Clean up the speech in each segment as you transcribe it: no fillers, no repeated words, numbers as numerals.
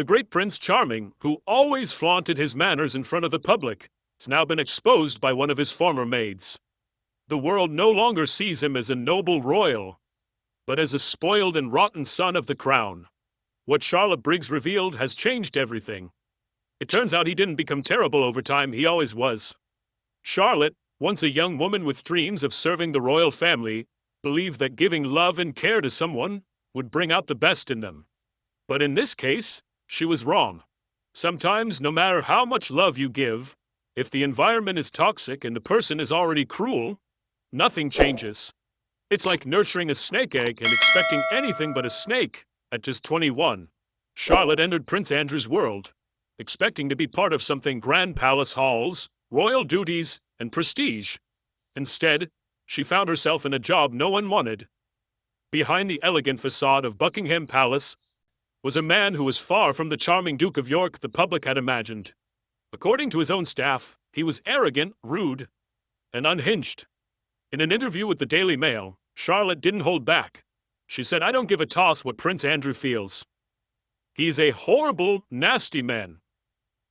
The great Prince Charming, who always flaunted his manners in front of the public, has now been exposed by one of his former maids. The world no longer sees him as a noble royal, but as a spoiled and rotten son of the crown. What Charlotte Briggs revealed has changed everything. It turns out he didn't become terrible over time, he always was. Charlotte, once a young woman with dreams of serving the royal family, believed that giving love and care to someone would bring out the best in them. But in this case, she was wrong. Sometimes, no matter how much love you give, if the environment is toxic and the person is already cruel, nothing changes. It's like nurturing a snake egg and expecting anything but a snake. At just 21, Charlotte entered Prince Andrew's world, expecting to be part of something grand: palace halls, royal duties, and prestige. Instead, she found herself in a job no one wanted. Behind the elegant facade of Buckingham Palace was a man who was far from the charming Duke of York the public had imagined. According to his own staff, he was arrogant, rude, and unhinged. In an interview with the Daily Mail, Charlotte didn't hold back. She said, "I don't give a toss what Prince Andrew feels. He's a horrible, nasty man."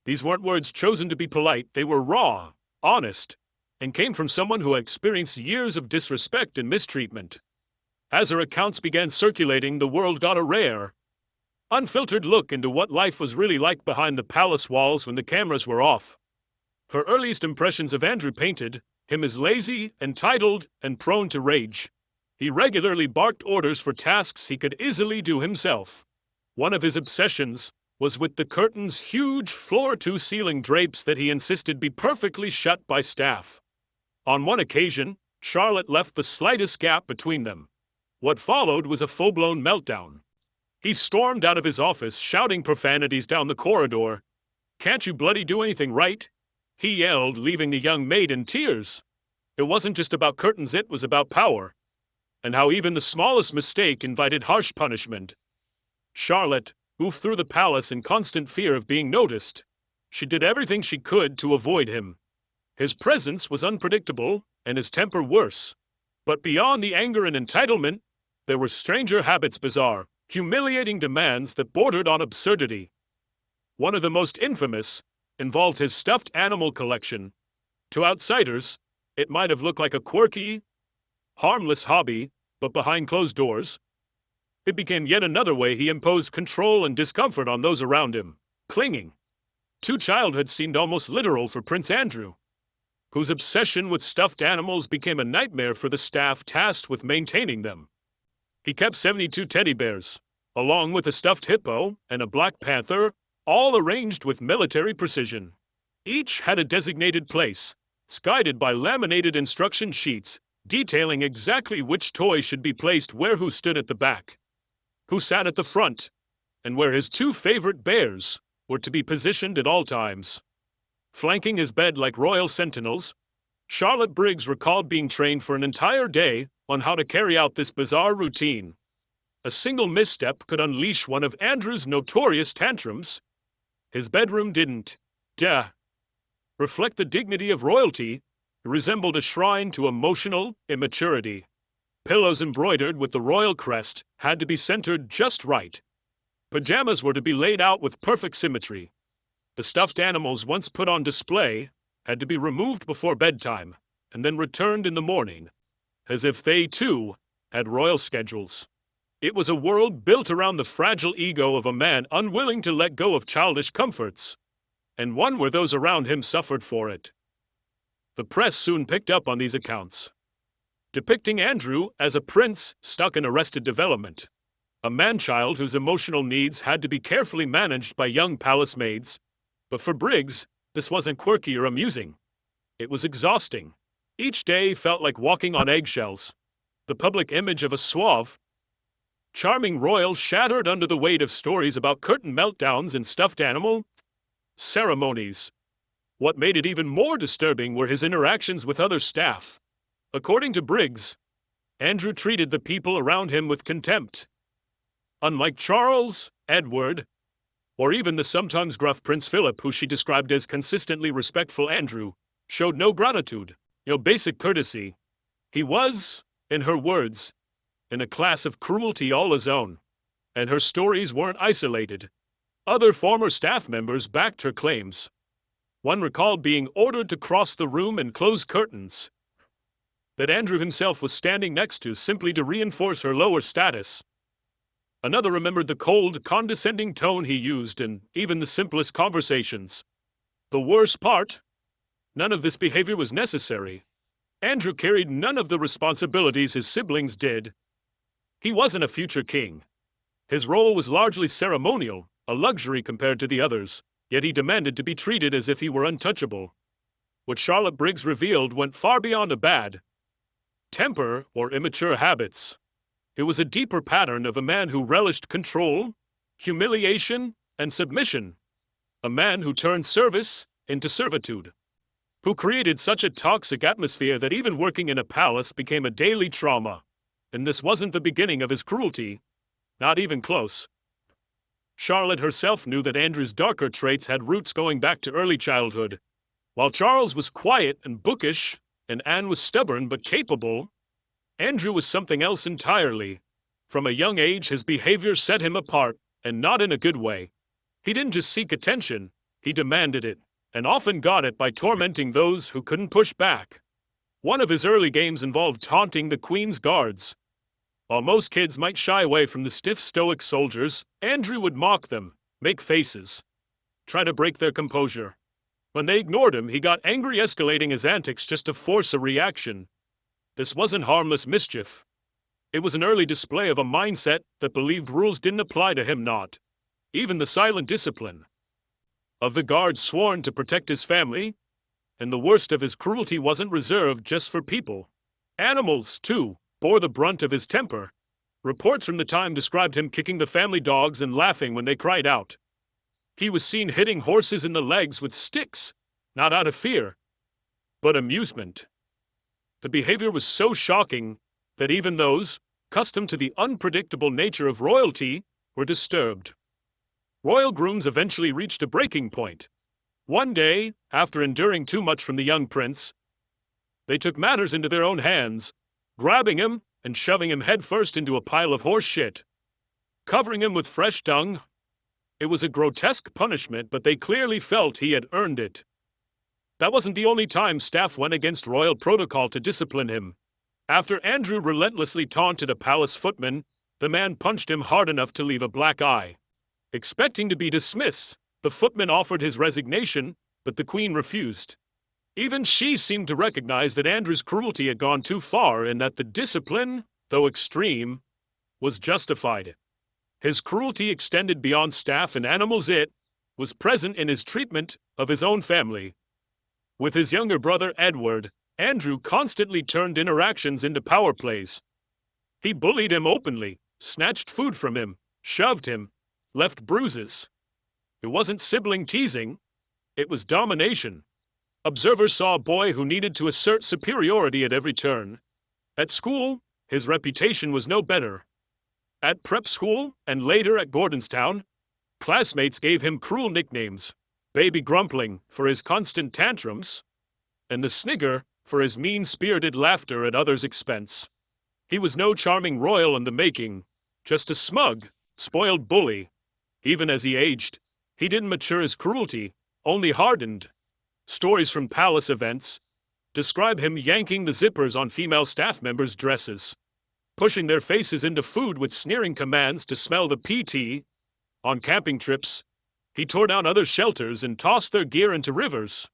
These weren't words chosen to be polite. They were raw, honest, and came from someone who had experienced years of disrespect and mistreatment. As her accounts began circulating, the world got a rare, unfiltered look into what life was really like behind the palace walls when the cameras were off. Her earliest impressions of Andrew painted him as lazy, entitled, and prone to rage. He regularly barked orders for tasks he could easily do himself. One of his obsessions was with the curtains, huge floor-to-ceiling drapes that he insisted be perfectly shut by staff. On one occasion, Charlotte left the slightest gap between them. What followed was a full-blown meltdown. He stormed out of his office, shouting profanities down the corridor. "Can't you bloody do anything right?" he yelled, leaving the young maid in tears. It wasn't just about curtains, it was about power, and how even the smallest mistake invited harsh punishment. Charlotte moved through the palace in constant fear of being noticed. She did everything she could to avoid him. His presence was unpredictable, and his temper worse. But beyond the anger and entitlement, there were stranger habits, bizarre, humiliating demands that bordered on absurdity. One of the most infamous involved his stuffed animal collection. To outsiders, it might have looked like a quirky, harmless hobby, but behind closed doors, it became yet another way he imposed control and discomfort on those around him. Clinging to childhood seemed almost literal for Prince Andrew, whose obsession with stuffed animals became a nightmare for the staff tasked with maintaining them. He kept 72 teddy bears, along with a stuffed hippo and a black panther, all arranged with military precision. Each had a designated place, guided by laminated instruction sheets, detailing exactly which toy should be placed where, who stood at the back, who sat at the front, and where his two favorite bears were to be positioned at all times. Flanking his bed like royal sentinels, Charlotte Briggs recalled being trained for an entire day on how to carry out this bizarre routine. A single misstep could unleash one of Andrew's notorious tantrums. His bedroom didn't reflect the dignity of royalty. It resembled a shrine to emotional immaturity. Pillows embroidered with the royal crest had to be centered just right. Pajamas were to be laid out with perfect symmetry. The stuffed animals, once put on display, had to be removed before bedtime and then returned in the morning, as if they, too, had royal schedules. It was a world built around the fragile ego of a man unwilling to let go of childish comforts, and one where those around him suffered for it. The press soon picked up on these accounts, depicting Andrew as a prince stuck in arrested development, a man-child whose emotional needs had to be carefully managed by young palace maids. But for Briggs, this wasn't quirky or amusing. It was exhausting. Each day felt like walking on eggshells. The public image of a suave, charming royal shattered under the weight of stories about curtain meltdowns and stuffed animal ceremonies. What made it even more disturbing were his interactions with other staff. According to Briggs, Andrew treated the people around him with contempt. Unlike Charles, Edward, or even the sometimes gruff Prince Philip, who she described as consistently respectful, Andrew showed no gratitude, no basic courtesy. He was, in her words, in a class of cruelty all his own. And her stories weren't isolated. Other former staff members backed her claims. One recalled being ordered to cross the room and close curtains that Andrew himself was standing next to simply to reinforce her lower status. Another remembered the cold, condescending tone he used in even the simplest conversations. The worst part? None of this behavior was necessary. Andrew carried none of the responsibilities his siblings did. He wasn't a future king. His role was largely ceremonial, a luxury compared to the others, yet he demanded to be treated as if he were untouchable. What Charlotte Briggs revealed went far beyond a bad temper or immature habits. It was a deeper pattern of a man who relished control, humiliation, and submission. A man who turned service into servitude. Who created such a toxic atmosphere that even working in a palace became a daily trauma. And this wasn't the beginning of his cruelty. Not even close. Charlotte herself knew that Andrew's darker traits had roots going back to early childhood. While Charles was quiet and bookish, and Anne was stubborn but capable, Andrew was something else entirely. From a young age, his behavior set him apart, and not in a good way. He didn't just seek attention, he demanded it, and often got it by tormenting those who couldn't push back. One of his early games involved taunting the Queen's guards. While most kids might shy away from the stiff, stoic soldiers, Andrew would mock them, make faces, try to break their composure. When they ignored him, he got angry, escalating his antics just to force a reaction. This wasn't harmless mischief. It was an early display of a mindset that believed rules didn't apply to him, not even the silent discipline of the guards sworn to protect his family. And the worst of his cruelty wasn't reserved just for people. Animals, too, bore the brunt of his temper. Reports from the time described him kicking the family dogs and laughing when they cried out. He was seen hitting horses in the legs with sticks, not out of fear, but amusement. The behavior was so shocking that even those, accustomed to the unpredictable nature of royalty, were disturbed. Royal grooms eventually reached a breaking point. One day, after enduring too much from the young prince, they took matters into their own hands, grabbing him and shoving him headfirst into a pile of horse shit, covering him with fresh dung. It was a grotesque punishment, but they clearly felt he had earned it. That wasn't the only time staff went against royal protocol to discipline him. After Andrew relentlessly taunted a palace footman, the man punched him hard enough to leave a black eye. Expecting to be dismissed, the footman offered his resignation, but the Queen refused. Even she seemed to recognize that Andrew's cruelty had gone too far and that the discipline, though extreme, was justified. His cruelty extended beyond staff and animals. It was present in his treatment of his own family. With his younger brother Edward, Andrew constantly turned interactions into power plays. He bullied him openly, snatched food from him, shoved him, left bruises. It wasn't sibling teasing, it was domination. Observers saw a boy who needed to assert superiority at every turn. At school, his reputation was no better. At prep school, and later at Gordonstown, classmates gave him cruel nicknames: Baby Grumpling for his constant tantrums, and the Snigger for his mean-spirited laughter at others' expense. He was no charming royal in the making, just a smug, spoiled bully. Even as he aged, he didn't mature his cruelty, only hardened. Stories from palace events describe him yanking the zippers on female staff members' dresses, pushing their faces into food with sneering commands to smell the PT. On camping trips, he tore down other shelters and tossed their gear into rivers,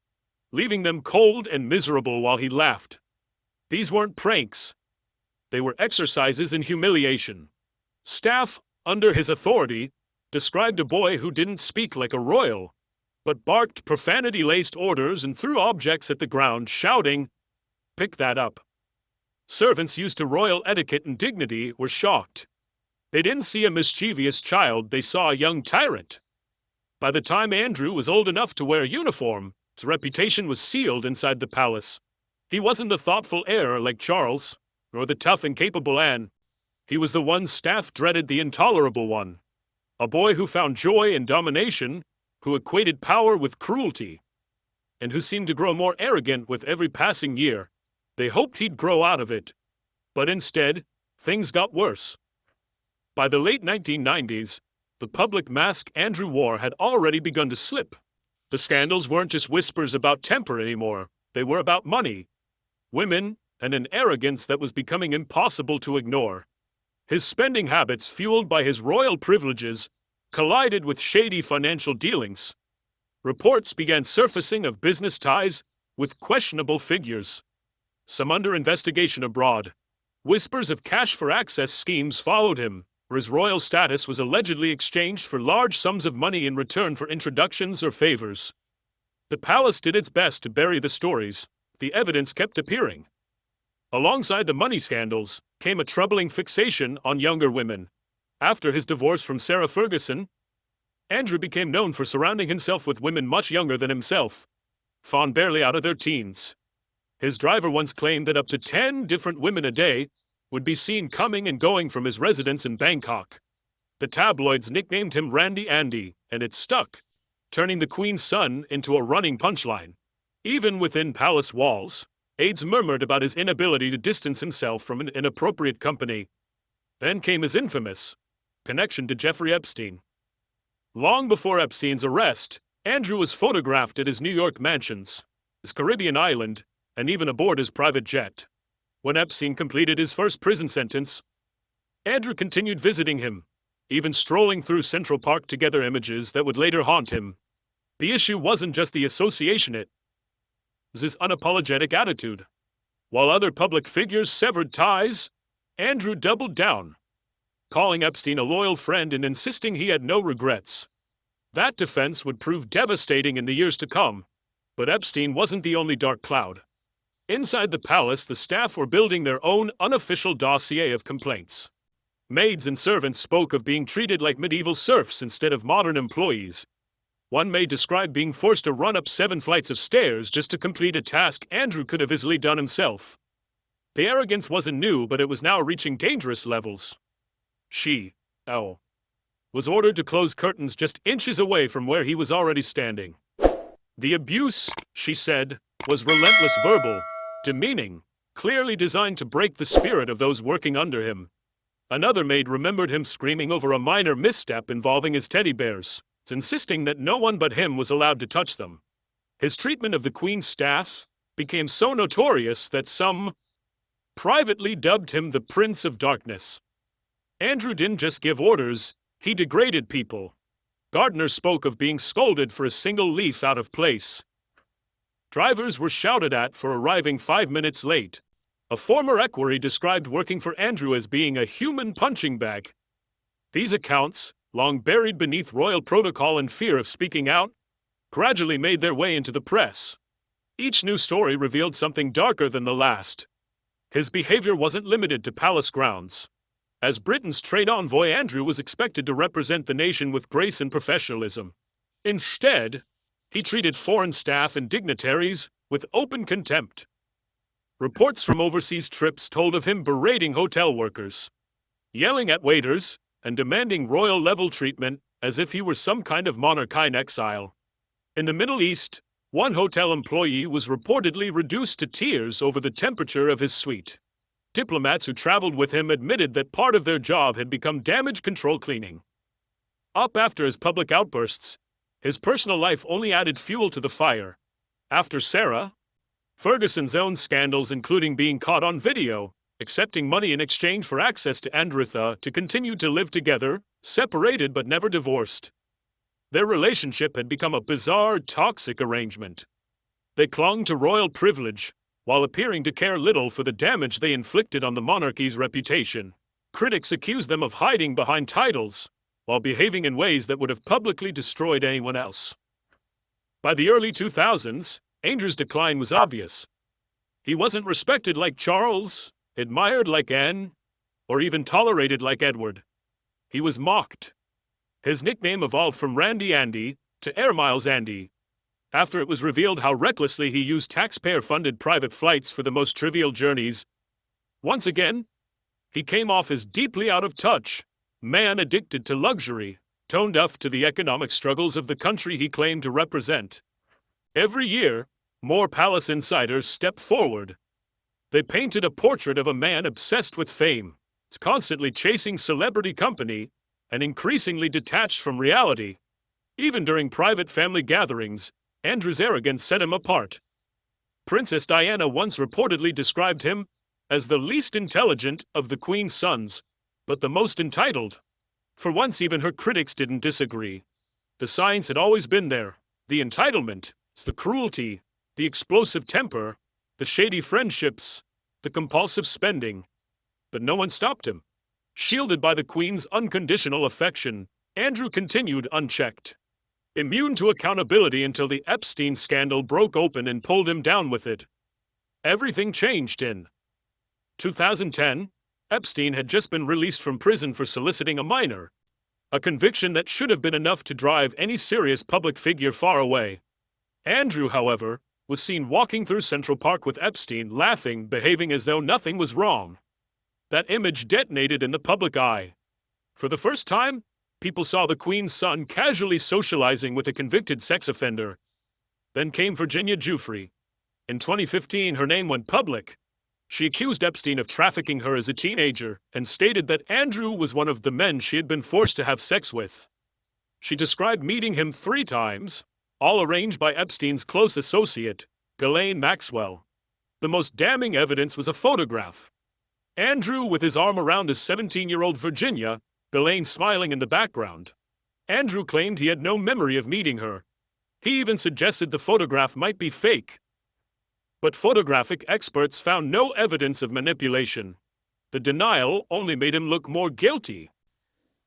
leaving them cold and miserable while he laughed. These weren't pranks. They were exercises in humiliation. Staff, under his authority, described a boy who didn't speak like a royal, but barked profanity-laced orders and threw objects at the ground, shouting, "Pick that up." Servants used to royal etiquette and dignity were shocked. They didn't see a mischievous child, they saw a young tyrant. By the time Andrew was old enough to wear a uniform, his reputation was sealed inside the palace. He wasn't the thoughtful heir like Charles, nor the tough and capable Anne. He was the one staff dreaded, the intolerable one. A boy who found joy in domination, who equated power with cruelty, and who seemed to grow more arrogant with every passing year. They hoped he'd grow out of it, but instead, things got worse. By the late 1990s, The public mask Andrew wore had already begun to slip. The scandals weren't just whispers about temper anymore. They were about money, women, and an arrogance that was becoming impossible to ignore. His spending habits, fueled by his royal privileges, collided with shady financial dealings. Reports began surfacing of business ties with questionable figures, some under investigation abroad. Whispers of cash for access schemes followed him, where his royal status was allegedly exchanged for large sums of money in return for introductions or favors. The palace did its best to bury the stories. The evidence kept appearing. Alongside the money scandals came a troubling fixation on younger women. After his divorce from Sarah Ferguson, Andrew became known for surrounding himself with women much younger than himself, found barely out of their teens. His driver once claimed that up to 10 different women a day would be seen coming and going from his residence in Bangkok. The tabloids nicknamed him Randy Andy, and it stuck, turning the Queen's son into a running punchline. Even within palace walls, aides murmured about his inability to distance himself from an inappropriate company. Then came his infamous connection to Jeffrey Epstein. Long before Epstein's arrest, Andrew was photographed at his New York mansions, his Caribbean island, and even aboard his private jet. When Epstein completed his first prison sentence, Andrew continued visiting him, even strolling through Central Park together, images that would later haunt him. The issue wasn't just the association, it was his unapologetic attitude. While other public figures severed ties, Andrew doubled down, calling Epstein a loyal friend and insisting he had no regrets. That defense would prove devastating in the years to come, but Epstein wasn't the only dark cloud. Inside the palace, the staff were building their own unofficial dossier of complaints. Maids and servants spoke of being treated like medieval serfs instead of modern employees. One maid described being forced to run up 7 flights of stairs just to complete a task Andrew could have easily done himself. The arrogance wasn't new, but it was now reaching dangerous levels. She, was ordered to close curtains just inches away from where he was already standing. The abuse, she said, was relentless, verbal, demeaning, clearly designed to break the spirit of those working under him. Another maid remembered him screaming over a minor misstep involving his teddy bears, insisting that no one but him was allowed to touch them. His treatment of the Queen's staff became so notorious that some privately dubbed him the Prince of Darkness. Andrew didn't just give orders, he degraded people. Gardeners spoke of being scolded for a single leaf out of place. Drivers were shouted at for arriving 5 minutes late. A former equerry described working for Andrew as being a human punching bag. These accounts, long buried beneath royal protocol and fear of speaking out, gradually made their way into the press. Each new story revealed something darker than the last. His behavior wasn't limited to palace grounds. As Britain's trade envoy, Andrew was expected to represent the nation with grace and professionalism. Instead, he treated foreign staff and dignitaries with open contempt. Reports from overseas trips told of him berating hotel workers, yelling at waiters, and demanding royal-level treatment as if he were some kind of monarch in exile. In the Middle East, one hotel employee was reportedly reduced to tears over the temperature of his suite. Diplomats who traveled with him admitted that part of their job had become damage control cleaning. Up after his public outbursts, his personal life only added fuel to the fire. After Sarah Ferguson's own scandals, including being caught on video, accepting money in exchange for access to Andritha to continue to live together, separated but never divorced. Their relationship had become a bizarre, toxic arrangement. They clung to royal privilege, while appearing to care little for the damage they inflicted on the monarchy's reputation. Critics accused them of hiding behind titles, while behaving in ways that would have publicly destroyed anyone else. By the early 2000s, Andrew's decline was obvious. He wasn't respected like Charles, admired like Anne, or even tolerated like Edward. He was mocked. His nickname evolved from Randy Andy to Air Miles Andy, after it was revealed how recklessly he used taxpayer-funded private flights for the most trivial journeys. Once again, he came off as deeply out of touch, man addicted to luxury, tone deaf to the economic struggles of the country he claimed to represent. Every year, more palace insiders stepped forward. They painted a portrait of a man obsessed with fame, constantly chasing celebrity company, and increasingly detached from reality. Even during private family gatherings, Andrew's arrogance set him apart. Princess Diana once reportedly described him as the least intelligent of the Queen's sons, but the most entitled. For once, even her critics didn't disagree. The signs had always been there: the entitlement, the cruelty, the explosive temper, the shady friendships, the compulsive spending. But no one stopped him. Shielded by the Queen's unconditional affection, Andrew continued unchecked, immune to accountability until the Epstein scandal broke open and pulled him down with it. Everything changed in 2010. Epstein had just been released from prison for soliciting a minor, a conviction that should have been enough to drive any serious public figure far away. Andrew, however, was seen walking through Central Park with Epstein, laughing, behaving as though nothing was wrong. That image detonated in the public eye. For the first time, people saw the Queen's son casually socializing with a convicted sex offender. Then came Virginia Giuffre. In 2015, her name went public. She accused Epstein of trafficking her as a teenager and stated that Andrew was one of the men she had been forced to have sex with. She described meeting him 3 times, all arranged by Epstein's close associate, Ghislaine Maxwell. The most damning evidence was a photograph. Andrew with his arm around his 17-year-old Virginia, Ghislaine smiling in the background. Andrew claimed he had no memory of meeting her. He even suggested the photograph might be fake. But photographic experts found no evidence of manipulation. The denial only made him look more guilty.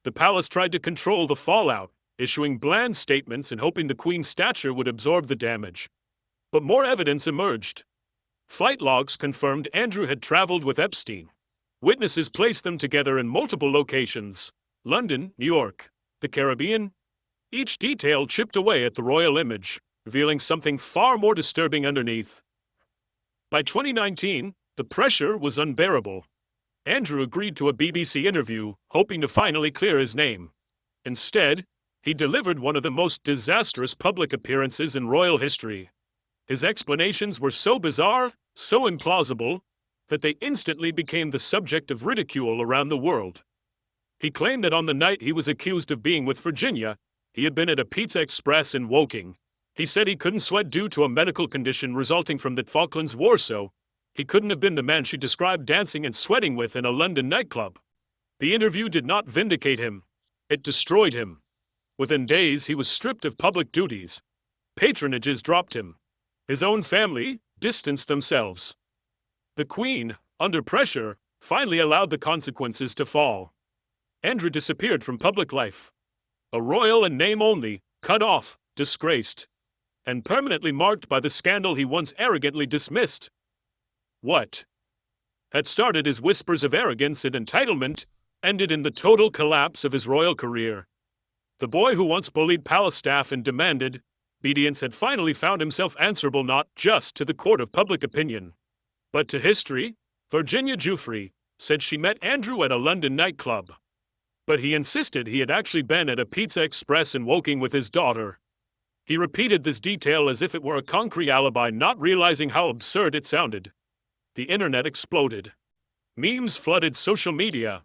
The palace tried to control the fallout, issuing bland statements and hoping the Queen's stature would absorb the damage. But more evidence emerged. Flight logs confirmed Andrew had traveled with Epstein. Witnesses placed them together in multiple locations: London, New York, the Caribbean. Each detail chipped away at the royal image, revealing something far more disturbing underneath. By 2019, the pressure was unbearable. Andrew agreed to a BBC interview, hoping to finally clear his name. Instead, he delivered one of the most disastrous public appearances in royal history. His explanations were so bizarre, so implausible, that they instantly became the subject of ridicule around the world. He claimed that on the night he was accused of being with Virginia, he had been at a Pizza Express in Woking. He said he couldn't sweat due to a medical condition resulting from the Falklands War, so he couldn't have been the man she described dancing and sweating with in a London nightclub. The interview did not vindicate him. It destroyed him. Within days, he was stripped of public duties. Patronages dropped him. His own family distanced themselves. The Queen, under pressure, finally allowed the consequences to fall. Andrew disappeared from public life. A royal in name only, cut off, disgraced, and permanently marked by the scandal he once arrogantly dismissed. What had started as whispers of arrogance and entitlement ended in the total collapse of his royal career. The boy who once bullied palace staff and demanded obedience had finally found himself answerable not just to the court of public opinion, but to history. Virginia Giuffre said she met Andrew at a London nightclub, but he insisted he had actually been at a Pizza Express in Woking with his daughter. He repeated this detail as if it were a concrete alibi, not realizing how absurd it sounded. The internet exploded. Memes flooded social media.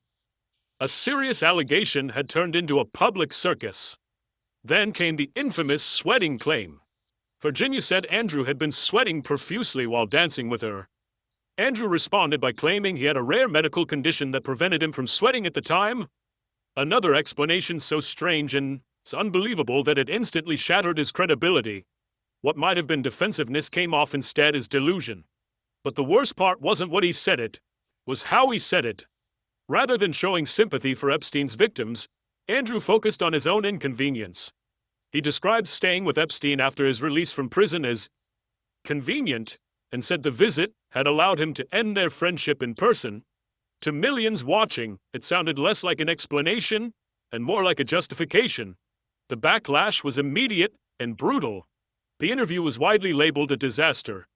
A serious allegation had turned into a public circus. Then came the infamous sweating claim. Virginia said Andrew had been sweating profusely while dancing with her. Andrew responded by claiming he had a rare medical condition that prevented him from sweating at the time. Another explanation so strange and unbelievable that it instantly shattered his credibility. What might have been defensiveness came off instead as delusion. But the worst part wasn't what he said, it was how he said it. Rather than showing sympathy for Epstein's victims, Andrew focused on his own inconvenience. He described staying with Epstein after his release from prison as convenient, and said the visit had allowed him to end their friendship in person. To millions watching, it sounded less like an explanation and more like a justification. The backlash was immediate and brutal. The interview was widely labeled a disaster.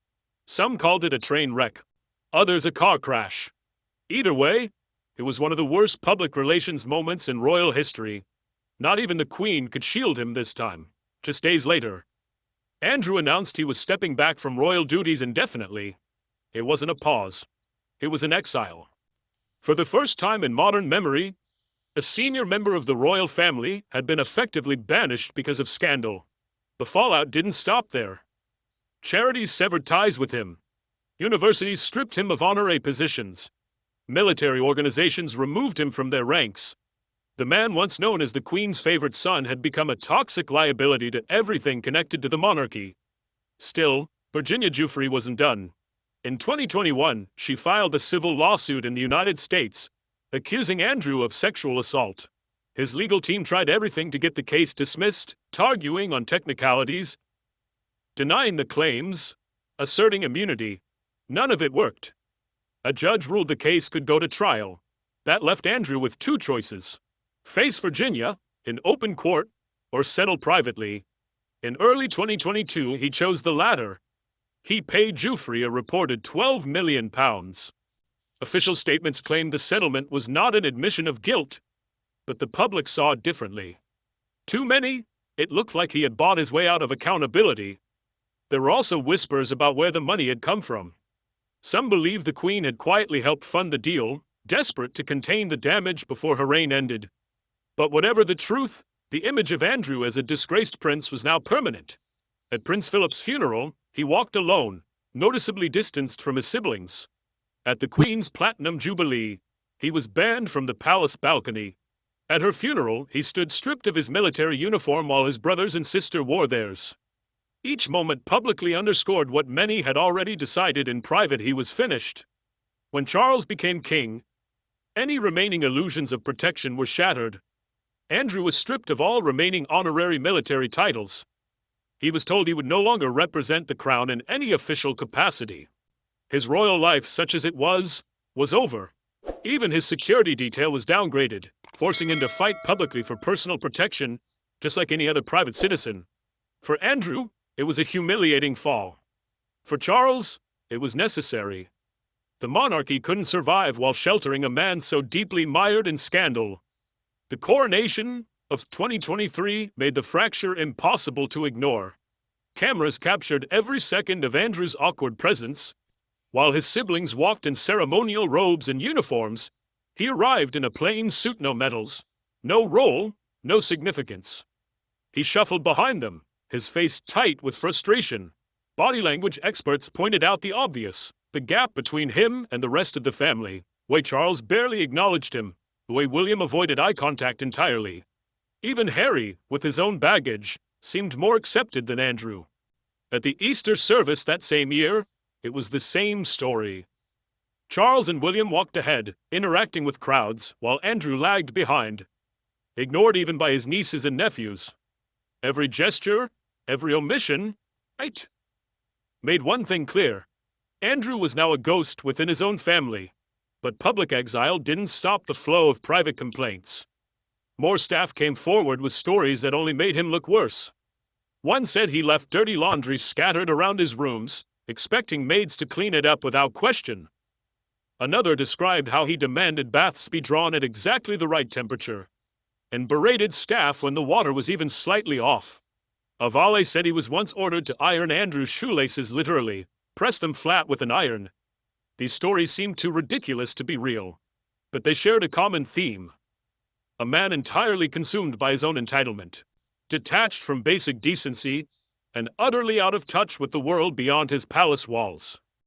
Some called it a train wreck, others a car crash. Either way, it was one of the worst public relations moments in royal history. Not even the Queen could shield him this time. Just days later, Andrew announced he was stepping back from royal duties indefinitely. It wasn't a pause. It was an exile. For the first time in modern memory, A senior member of the royal family had been effectively banished because of scandal. The fallout didn't stop there. Charities severed ties with him. Universities stripped him of honorary positions. Military organizations removed him from their ranks. The man once known as the Queen's favorite son had become a toxic liability to everything connected to the monarchy. Still, Virginia Giuffre wasn't done. In 2021, she filed a civil lawsuit in the United States, accusing Andrew of sexual assault. His legal team tried everything to get the case dismissed, arguing on technicalities, denying the claims, asserting immunity. None of it worked. A judge ruled the case could go to trial. That left Andrew with two choices: face Virginia in open court or settle privately. In early 2022, he chose the latter. He paid Giuffre a reported £12 million. Official statements claimed the settlement was not an admission of guilt, but the public saw it differently. To many, it looked like he had bought his way out of accountability. There were also whispers about where the money had come from. Some believed the Queen had quietly helped fund the deal, desperate to contain the damage before her reign ended. But whatever the truth, the image of Andrew as a disgraced prince was now permanent. At Prince Philip's funeral, he walked alone, noticeably distanced from his siblings. At the Queen's Platinum Jubilee, he was banned from the palace balcony. At her funeral, he stood stripped of his military uniform while his brothers and sister wore theirs. Each moment publicly underscored what many had already decided in private: he was finished. When Charles became king, any remaining illusions of protection were shattered. Andrew was stripped of all remaining honorary military titles. He was told he would no longer represent the crown in any official capacity. His royal life, such as it was over. Even his security detail was downgraded, forcing him to fight publicly for personal protection, just like any other private citizen. For Andrew, it was a humiliating fall. For Charles, it was necessary. The monarchy couldn't survive while sheltering a man so deeply mired in scandal. The coronation of 2023 made the fracture impossible to ignore. Cameras captured every second of Andrew's awkward presence. While his siblings walked in ceremonial robes and uniforms, he arrived in a plain suit, no medals, no role, no significance. He shuffled behind them, his face tight with frustration. Body language experts pointed out the obvious: the gap between him and the rest of the family. The way Charles barely acknowledged him, the way William avoided eye contact entirely. Even Harry, with his own baggage, seemed more accepted than Andrew. At the Easter service that same year, it was the same story. Charles and William walked ahead, interacting with crowds, while Andrew lagged behind, ignored even by his nieces and nephews. Every gesture, every omission, made one thing clear: Andrew was now a ghost within his own family. But public exile didn't stop the flow of private complaints. More staff came forward with stories that only made him look worse. One said he left dirty laundry scattered around his rooms, expecting maids to clean it up without question. Another described how he demanded baths be drawn at exactly the right temperature, and berated staff when the water was even slightly off. A valet said he was once ordered to iron Andrew's shoelaces, literally, press them flat with an iron. These stories seemed too ridiculous to be real, but they shared a common theme: a man entirely consumed by his own entitlement, detached from basic decency, and utterly out of touch with the world beyond his palace walls.